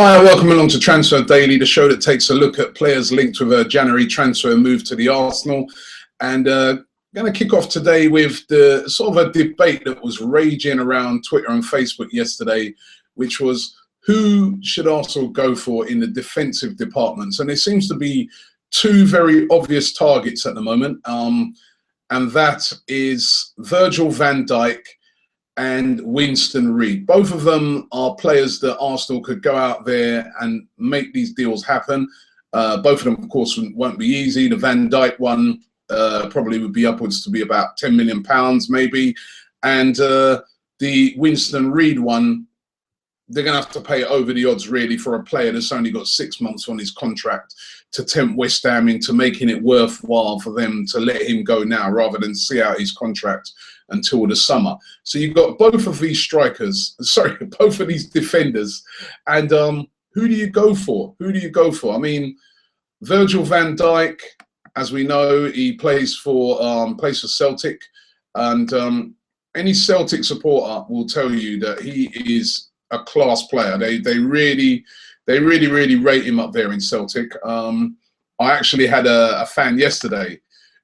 Hi, welcome along to Transfer Daily, the show that takes a look at players linked with a January transfer move to the Arsenal. And going to kick off today with the sort of a debate that was raging around Twitter and Facebook yesterday, which was who should Arsenal go for in the defensive departments? And there seems to be two very obvious targets at the moment, and that is Virgil van Dijk and Winston Reed. Both of them are players that Arsenal could go out there and make these deals happen. Both of them, of course, won't be easy. The Van Dijk one probably would be upwards to be about £10 million, maybe. And the Winston Reed one, they're going to have to pay over the odds, really, for a player that's only got 6 months on his contract to tempt West Ham into making it worthwhile for them to let him go now rather than see out his contract until the summer. So you've got both of these both of these defenders. And who do you go for? Who do you go for? I mean, Virgil van Dijk, as we know, he plays for Celtic. And any Celtic supporter will tell you that he is a class player. They really rate him up there in Celtic. I actually had a fan yesterday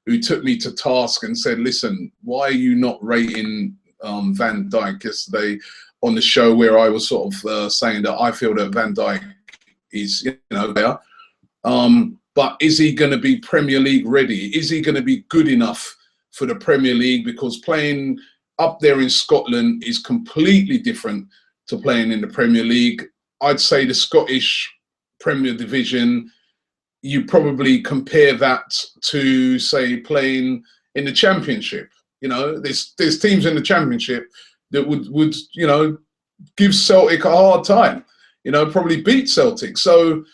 who took me to task and said, listen, why are you not rating Van Dijk yesterday on the show, where I was sort of saying that I feel that Van Dijk is, there. But is he going to be Premier League ready? Is he going to be good enough for the Premier League? Because playing up there in Scotland is completely different to playing in the Premier League. I'd say the Scottish Premier Division, you probably compare that to, say, playing in the Championship. There's teams in the Championship that would give Celtic a hard time, probably beat Celtic. So,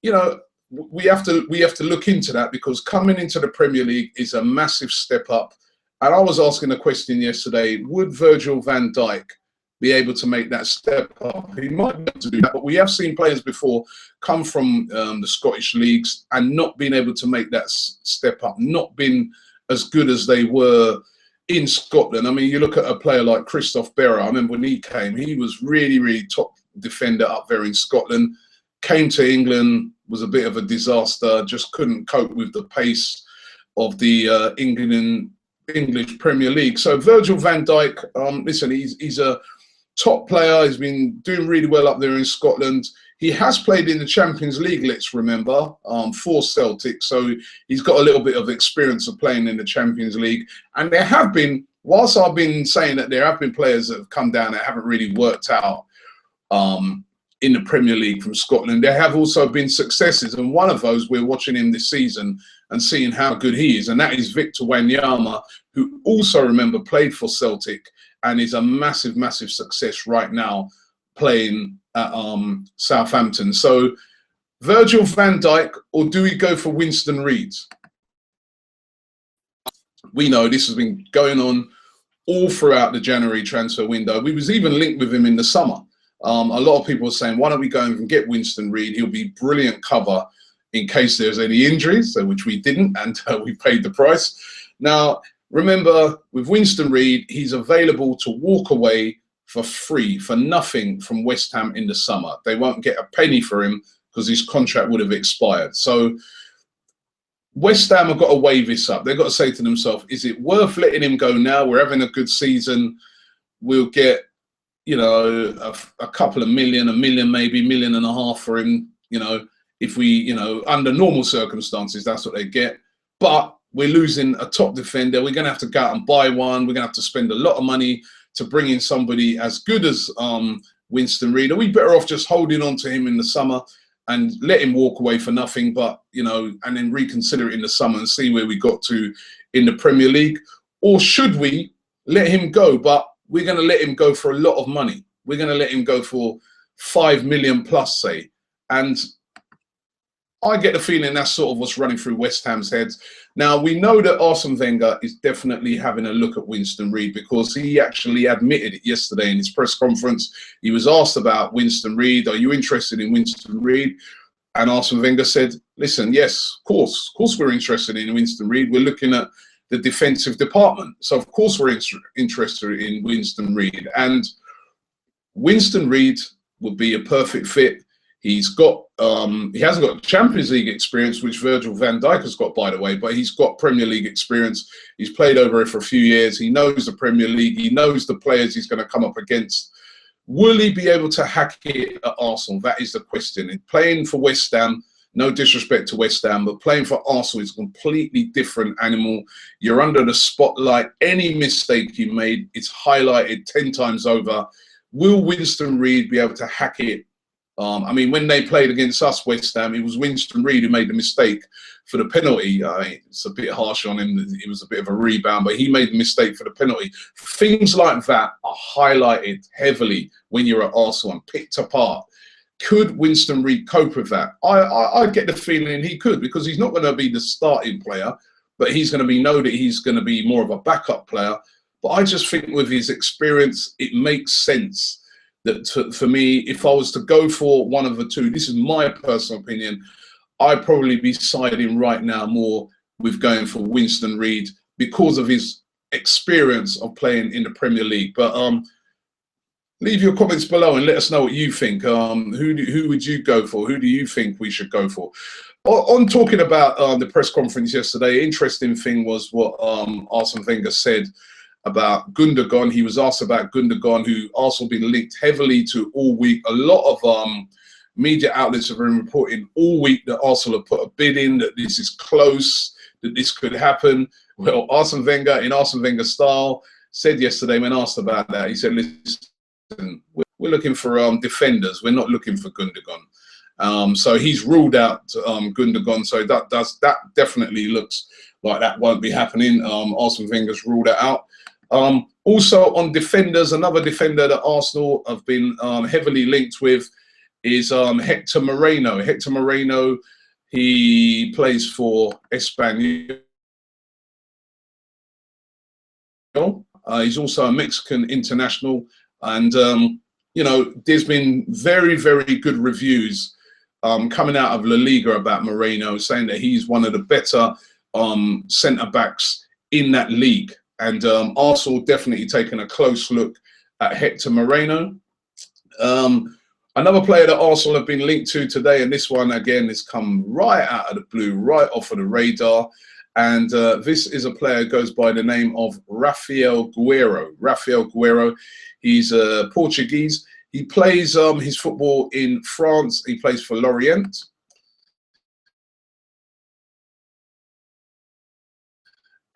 we have to look into that, because coming into the Premier League is a massive step up. And I was asking a question yesterday, would Virgil van Dijk be able to make that step up? He might be able to do that, but we have seen players before come from the Scottish leagues and not been able to make that step up, not been as good as they were in Scotland. I mean, you look at a player like Christophe Berra. I remember when he came, he was really top defender up there in Scotland. Came to England, was a bit of a disaster, just couldn't cope with the pace of the English Premier League. So Virgil van Dijk, listen, he's a top player. He's been doing really well up there in Scotland. He has played in the Champions League, let's remember, for Celtic. So he's got a little bit of experience of playing in the Champions League. And there have been, whilst I've been saying that there have been players that have come down that haven't really worked out in the Premier League from Scotland, there have also been successes. And one of those, we're watching him this season and seeing how good he is. And that is Victor Wanyama, who also, remember, played for Celtic and is a massive success right now playing at Southampton. So Virgil van Dijk, or do we go for Winston Reed? We know this has been going on all throughout the January transfer window. We was even linked with him in the summer. A lot of people were saying, why don't we go and get Winston Reed? He'll be brilliant cover in case there's any injuries, which we didn't, and we paid the price. Now, remember, with Winston Reed, he's available to walk away for free, for nothing, from West Ham in the summer. They won't get a penny for him because his contract would have expired. So West Ham have got to weigh this up. They've got to say to themselves, is it worth letting him go now? We're having a good season. We'll get, a couple of million, $1 million, maybe $1.5 million for him, if we, under normal circumstances, that's what they get. But we're losing a top defender. We're going to have to go out and buy one. We're going to have to spend a lot of money to bring in somebody as good as Winston Reed. Are we better off just holding on to him in the summer and let him walk away for nothing, but, and then reconsider it in the summer and see where we got to in the Premier League? Or should we let him go, but we're going to let him go for a lot of money? We're going to let him go for 5 million plus, say. And I get the feeling that's sort of what's running through West Ham's heads. Now, we know that Arsene Wenger is definitely having a look at Winston Reed, because he actually admitted it yesterday in his press conference. He was asked about Winston Reed. Are you interested in Winston Reed? And Arsene Wenger said, listen, yes, of course we're interested in Winston Reed. We're looking at the defensive department. So, of course, we're interested in Winston Reed. And Winston Reed would be a perfect fit. He's got he hasn't got Champions League experience, which Virgil van Dijk has got, by the way, but he's got Premier League experience. He's played over it for a few years. He knows the Premier League. He knows the players he's going to come up against. Will he be able to hack it at Arsenal? That is the question. And playing for West Ham, no disrespect to West Ham, but playing for Arsenal is a completely different animal. You're under the spotlight. Any mistake you made, it's highlighted 10 times over. Will Winston Reed be able to hack it? I mean, when they played against us, West Ham, it was Winston Reed who made the mistake for the penalty. It's a bit harsh on him. It was a bit of a rebound, but he made the mistake for the penalty. Things like that are highlighted heavily when you're at Arsenal and picked apart. Could Winston Reed cope with that? I get the feeling he could, because he's not going to be the starting player, but he's going to know that he's going to be more of a backup player. But I just think with his experience, it makes sense that for me, if I was to go for one of the two, this is my personal opinion, I'd probably be siding right now more with going for Winston Reed because of his experience of playing in the Premier League. But leave your comments below and let us know what you think. Who would you go for? Who do you think we should go for? On talking about the press conference yesterday, interesting thing was what Arsene Wenger said about Gundogan. He was asked about Gundogan, who also been linked heavily to all week. A lot of media outlets have been reporting all week that Arsenal have put a bid in, that this is close, that this could happen. Well, Arsene Wenger, in Arsene Wenger style, said yesterday when asked about that, he said, listen, we're looking for defenders. We're not looking for Gundogan. So he's ruled out Gundogan. So that definitely looks like that won't be happening. Arsene Wenger's ruled it out. Also on defenders, another defender that Arsenal have been heavily linked with is Hector Moreno. Hector Moreno, he plays for Espanyol. He's also a Mexican international, and you know, there's been very, very good reviews coming out of La Liga about Moreno, saying that he's one of the better centre backs in that league. And Arsenal definitely taking a close look at Hector Moreno. Another player that Arsenal have been linked to today, and this one again has come right out of the blue, right off of the radar. And this is a player who goes by the name of Raphael Guerreiro. Raphael Guerreiro, he's Portuguese. He plays his football in France. He plays for Lorient.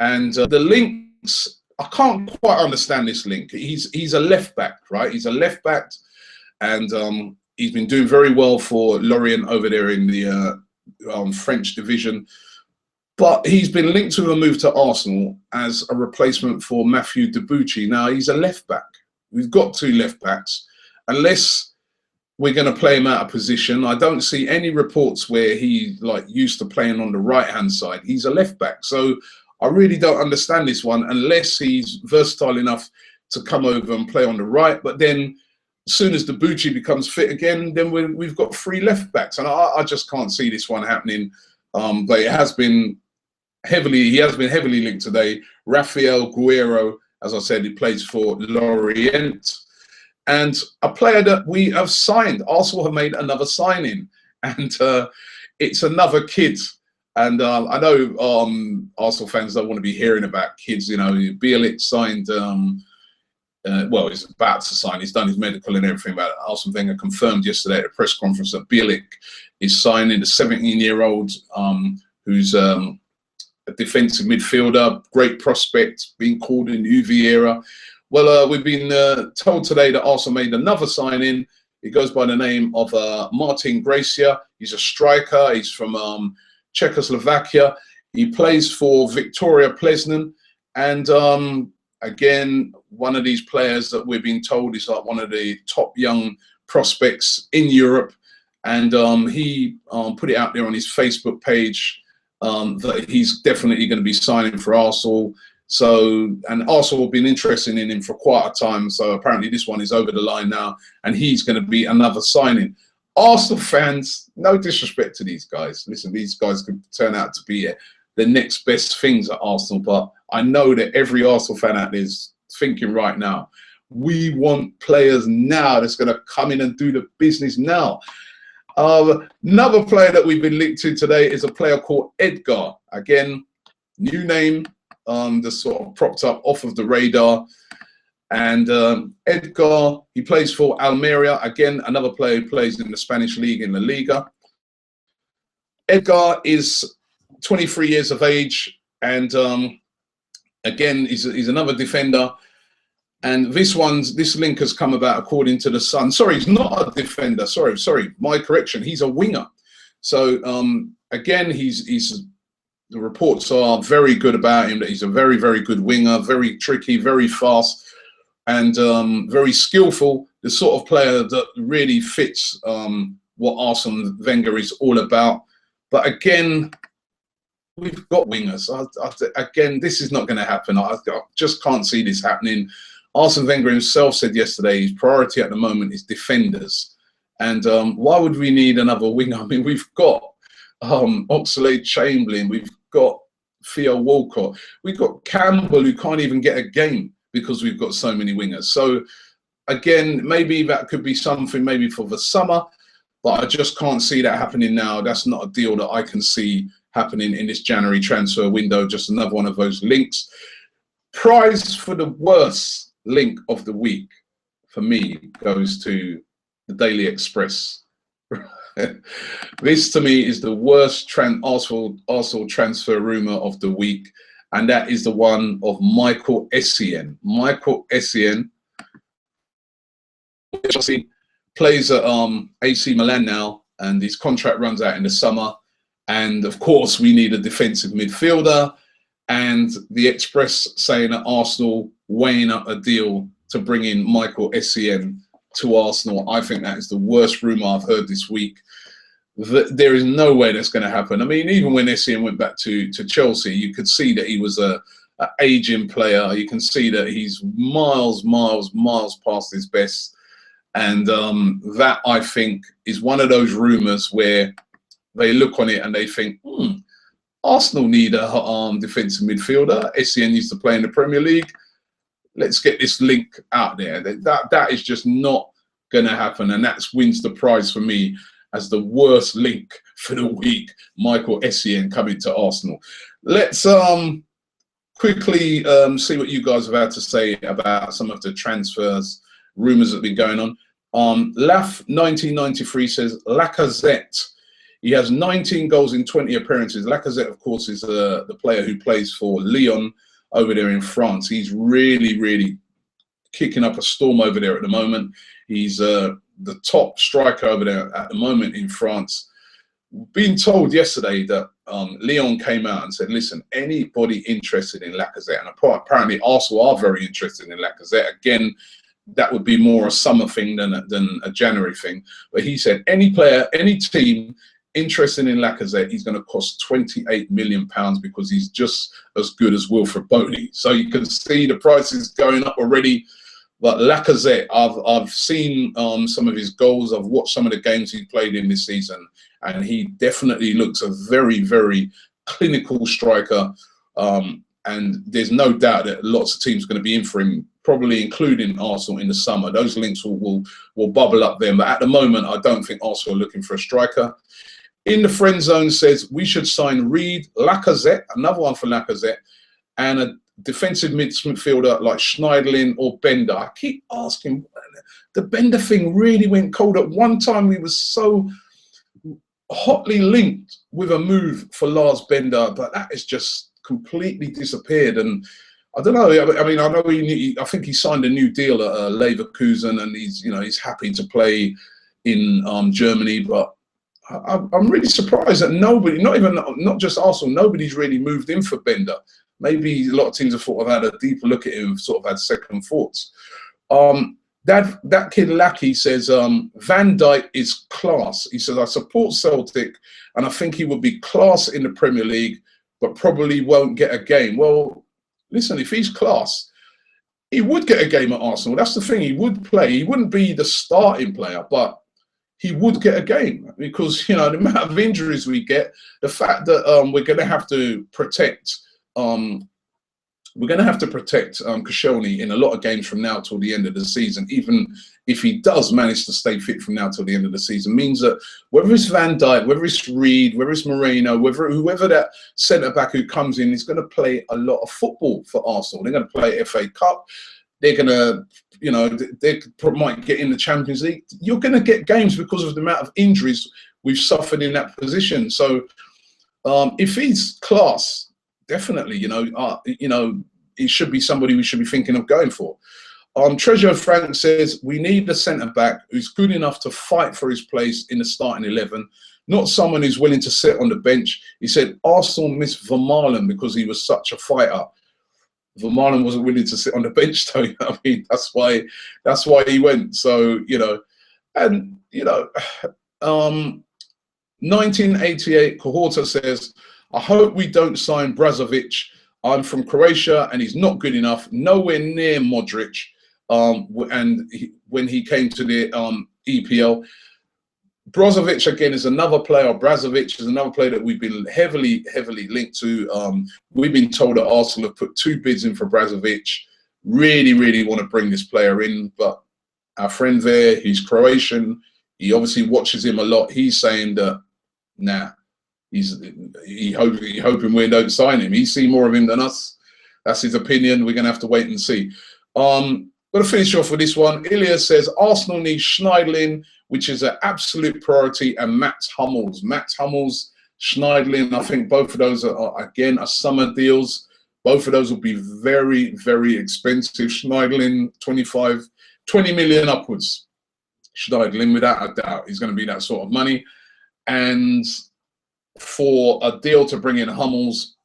And the links, I can't quite understand this link. He's a left back, right? He's a left back, and he's been doing very well for Lorient over there in the French division. But he's been linked to a move to Arsenal as a replacement for Mathieu Debuchy. Now, he's a left back. We've got two left backs. Unless we're going to play him out of position, I don't see any reports where he used to playing on the right-hand side. He's a left back. So I really don't understand this one unless he's versatile enough to come over and play on the right. But then as soon as Debuchy becomes fit again, then we've got three left backs. And I just can't see this one happening. But it has been he has been heavily linked today. Raphael Guerreiro, as I said, he plays for Lorient. And a player that we have signed. Arsenal have made another signing. And it's another kid. And I know Arsenal fans don't want to be hearing about kids. You know, Dijk signed, well, he's about to sign. He's done his medical and everything. But Arsene Wenger confirmed yesterday at a press conference that Dijk is signing the 17-year-old who's a defensive midfielder, great prospect, being called in the UV era. Well, we've been told today that Arsenal made another signing. It goes by the name of Martin Gracia. He's a striker. He's from Czechoslovakia. He plays for Victoria Plzeň. And again, one of these players that we've been told is like one of the top young prospects in Europe. And he put it out there on his Facebook page that he's definitely going to be signing for Arsenal. So, and Arsenal have been interested in him for quite a time. So apparently this one is over the line now, and he's going to be another signing. Arsenal fans, no disrespect to these guys. Listen, these guys could turn out to be the next best things at Arsenal. But I know that every Arsenal fan out there is thinking right now, we want players now that's going to come in and do the business now. Another player that we've been linked to today is a player called Edgar. Again, new name, just sort of propped up off of the radar. And Edgar, he plays for Almeria. Again, another player who plays in the Spanish league, in La Liga. Edgar is 23 years of age, and again, he's another defender. And this link has come about according to the Sun. Sorry, he's not a defender. Sorry, my correction. He's a winger. So again, the reports are very good about him, that he's a very, very good winger, very tricky, very fast, and very skillful. The sort of player that really fits what Arsene Wenger is all about. But again, we've got wingers. Again, this is not going to happen. I just can't see this happening. Arsene Wenger himself said yesterday his priority at the moment is defenders. And why would we need another winger? I mean, we've got Oxlade-Chamberlain, we've got Theo Walcott, we've got Campbell, who can't even get a game because we've got so many wingers. So again, maybe that could be something maybe for the summer, but I just can't see that happening now. That's not a deal that I can see happening in this January transfer window. Just another one of those links. Prize for the worst link of the week for me goes to the Daily Express. This to me is the worst Arsenal transfer rumour of the week, and that is the one of Michael Essien. Michael Essien plays at AC Milan now, and his contract runs out in the summer. And of course, we need a defensive midfielder. And the Express saying that Arsenal weighing up a deal to bring in Michael Essien to Arsenal. I think that is the worst rumour I've heard this week. There is no way that's going to happen. I mean, even when Essien went back to Chelsea, you could see that he was an aging player. You can see that he's miles past his best. And that, I think, is one of those rumours where they look on it and they think, Arsenal need a defensive midfielder. Essien used to play in the Premier League. Let's get this link out there. That is just not going to happen. And that wins the prize for me as the worst link for the week. Michael Essien coming to Arsenal. Let's quickly see what you guys have had to say about some of the transfers, rumours that have been going on. Laf1993 says, Lacazette. He has 19 goals in 20 appearances. Lacazette, of course, is the player who plays for Lyon over there in France. He's really kicking up a storm over there at the moment. He's the top striker over there at the moment in France. Being told yesterday that Lyon came out and said, listen, anybody interested in Lacazette, and apparently Arsenal are very interested in Lacazette. Again, that would be more a summer thing than a January thing. But he said any player, any team interested in Lacazette, he's going to cost £28 million because he's just as good as Wilfred Boney. So you can see the prices going up already. But Lacazette, I've seen some of his goals. I've watched some of the games he played in this season, and he definitely looks a very clinical striker. And there's no doubt that lots of teams are going to be in for him, probably including Arsenal in the summer. Those links will bubble up then. But at the moment, I don't think Arsenal are looking for a striker. In the friend zone says we should sign Reid, Lacazette, another one for Lacazette, and a defensive midfielder like Schneiderlin or Bender. I keep asking, the Bender thing really went cold. At one time, we were so hotly linked with a move for Lars Bender, but that has just completely disappeared. And I don't know. I mean, I know I think he signed a new deal at Leverkusen, and he's happy to play in Germany, but I'm really surprised that nobody, not just Arsenal, nobody's really moved in for Bender. Maybe a lot of teams have had a deeper look at him, sort of had second thoughts. That kid Lackey says Van Dijk is class. He says I support Celtic, and I think he would be class in the Premier League, but probably won't get a game. Well, listen, if he's class, he would get a game at Arsenal. That's the thing. He would play. He wouldn't be the starting player, but he would get a game because, the amount of injuries we get, the fact that we're going to have to protect we're going to have to protect Koscielny in a lot of games from now till the end of the season. Even if he does manage to stay fit from now till the end of the season, means that whether it's Van Dijk, whether it's Reid, whether it's Moreno, whoever that centre back who comes in is going to play a lot of football for Arsenal. They're going to play FA Cup. They're going to, you know, they might get in the Champions League. You're going to get games because of the amount of injuries we've suffered in that position. So if he's class, definitely, you know, it should be somebody we should be thinking of going for. Treasure Frank says we need a centre back who's good enough to fight for his place in the starting 11, not someone who's willing to sit on the bench. He said Arsenal missed Vermaelen because he was such a fighter. Vermaelen wasn't willing to sit on the bench, though. I mean, that's why he went. So, you know, and you know, 1988 Kohorta says, I hope we don't sign Brazovic. I'm from Croatia and he's not good enough, nowhere near Modric. When he came to the EPL, Brozovic again is another player. Brazovic is another player that we've been heavily linked to. We've been told that Arsenal have put 2 bids in for Brazovic. Really want to bring this player in, but our friend there, he's Croatian. He obviously watches him a lot. He's saying that, nah. He hoping we don't sign him. He's seen more of him than us. That's his opinion. We're going to have to wait and see. I'm going to finish off with this one. Ilya says Arsenal needs Schneiderlin, which is an absolute priority, and Max Hummels. Max Hummels, Schneiderlin, I think both of those are again, summer deals. Both of those will be very expensive. Schneiderlin, 20 million upwards. Schneiderlin, without a doubt, he's going to be that sort of money. And for a deal to bring in Hummels,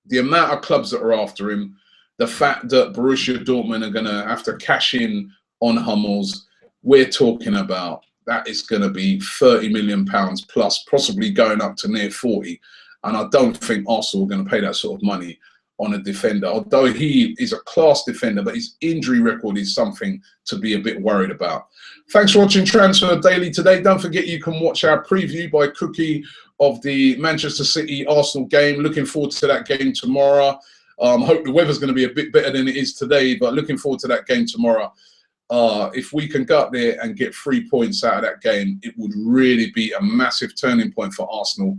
the amount of clubs that are after him, the fact that Borussia Dortmund are going to have to cash in on Hummels, we're talking about that is going to be £30 million plus, possibly going up to near 40. And I don't think Arsenal are going to pay that sort of money on a defender, although he is a class defender, but his injury record is something to be a bit worried about. Thanks for watching Transfer Daily today. Don't forget you can watch our preview by Cookie of the Manchester City Arsenal game. Looking forward to that game tomorrow. Hope the weather's going to be a bit better than it is today, but looking forward to that game tomorrow. If we can go up there and get 3 points out of that game, it would really be a massive turning point for Arsenal.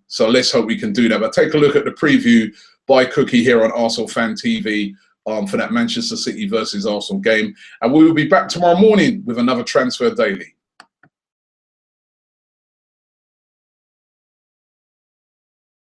So let's hope we can do that. But take a look at the preview by Cookie here on Arsenal Fan TV for that Manchester City versus Arsenal game. And we will be back tomorrow morning with another Transfer Daily.